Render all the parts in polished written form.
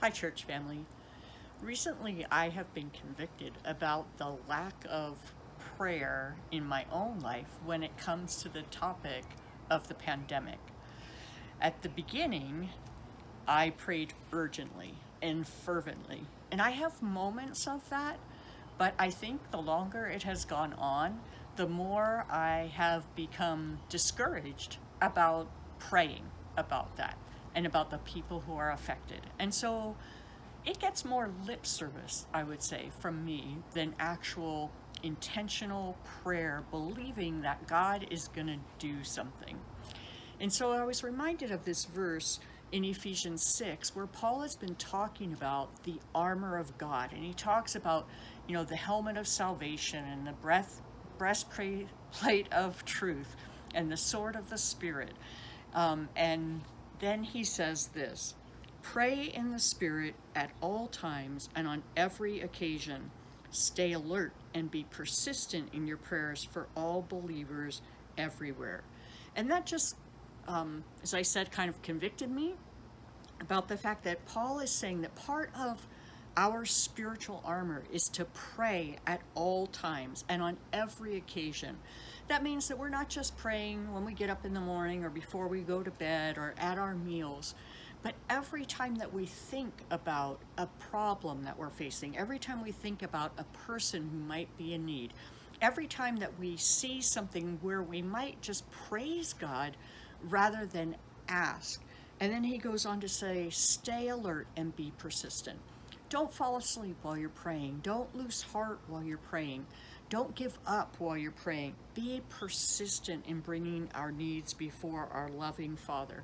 Hi, church family. Recently, I have been convicted about the lack of prayer in my own life when it comes to the topic of the pandemic. At the beginning, I prayed urgently and fervently, and I have moments of that, but I think the longer it has gone on, the more I have become discouraged about praying about that and about the people who are affected. And so it gets more lip service, I would say, from me than actual intentional prayer, believing that God is going to do something. And so I was reminded of this verse in Ephesians 6 where Paul has been talking about the armor of God. And he talks about, the helmet of salvation and the breastplate of truth and the sword of the Spirit. And then he says this: pray in the Spirit at all times and on every occasion. Stay alert and be persistent in your prayers for all believers everywhere. And that just, as I said, kind of convicted me about the fact that Paul is saying that part of our spiritual armor is to pray at all times and on every occasion. That means that we're not just praying when we get up in the morning or before we go to bed or at our meals, but every time that we think about a problem that we're facing, every time we think about a person who might be in need, every time that we see something where we might just praise God rather than ask. And then he goes on to say, stay alert and be persistent. Don't fall asleep while you're praying. Don't lose heart while you're praying. Don't give up while you're praying. Be persistent in bringing our needs before our loving Father.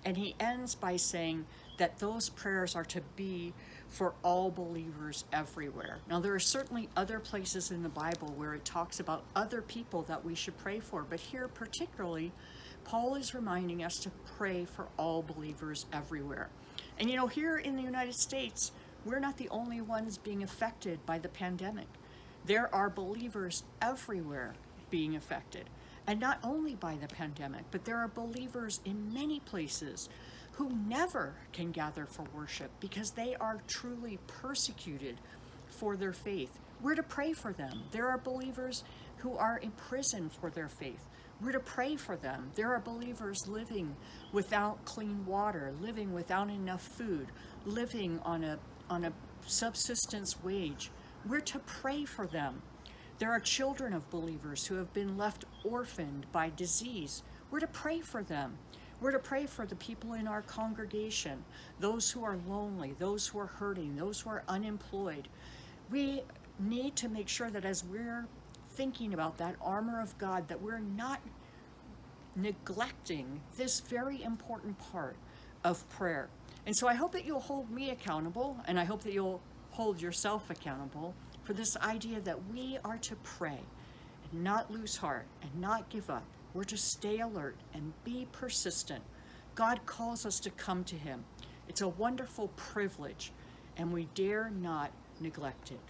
And he ends by saying that those prayers are to be for all believers everywhere. Now, there are certainly other places in the Bible where it talks about other people that we should pray for, but here particularly, Paul is reminding us to pray for all believers everywhere. And here in the United States, we're not the only ones being affected by the pandemic. There are believers everywhere being affected. And not only by the pandemic, but there are believers in many places who never can gather for worship because they are truly persecuted for their faith. We're to pray for them. There are believers who are in prison for their faith. We're to pray for them. There are believers living without clean water, living without enough food, living on a subsistence wage. We're to pray for them. There are children of believers who have been left orphaned by disease. We're to pray for them. We're to pray for the people in our congregation, those who are lonely, those who are hurting, those who are unemployed. We need to make sure that as we're thinking about that armor of God, that we're not neglecting this very important part of prayer. And so I hope that you'll hold me accountable, and I hope that you'll hold yourself accountable for this idea that we are to pray and not lose heart and not give up. We're to stay alert and be persistent. God calls us to come to him. It's a wonderful privilege, and we dare not neglect it.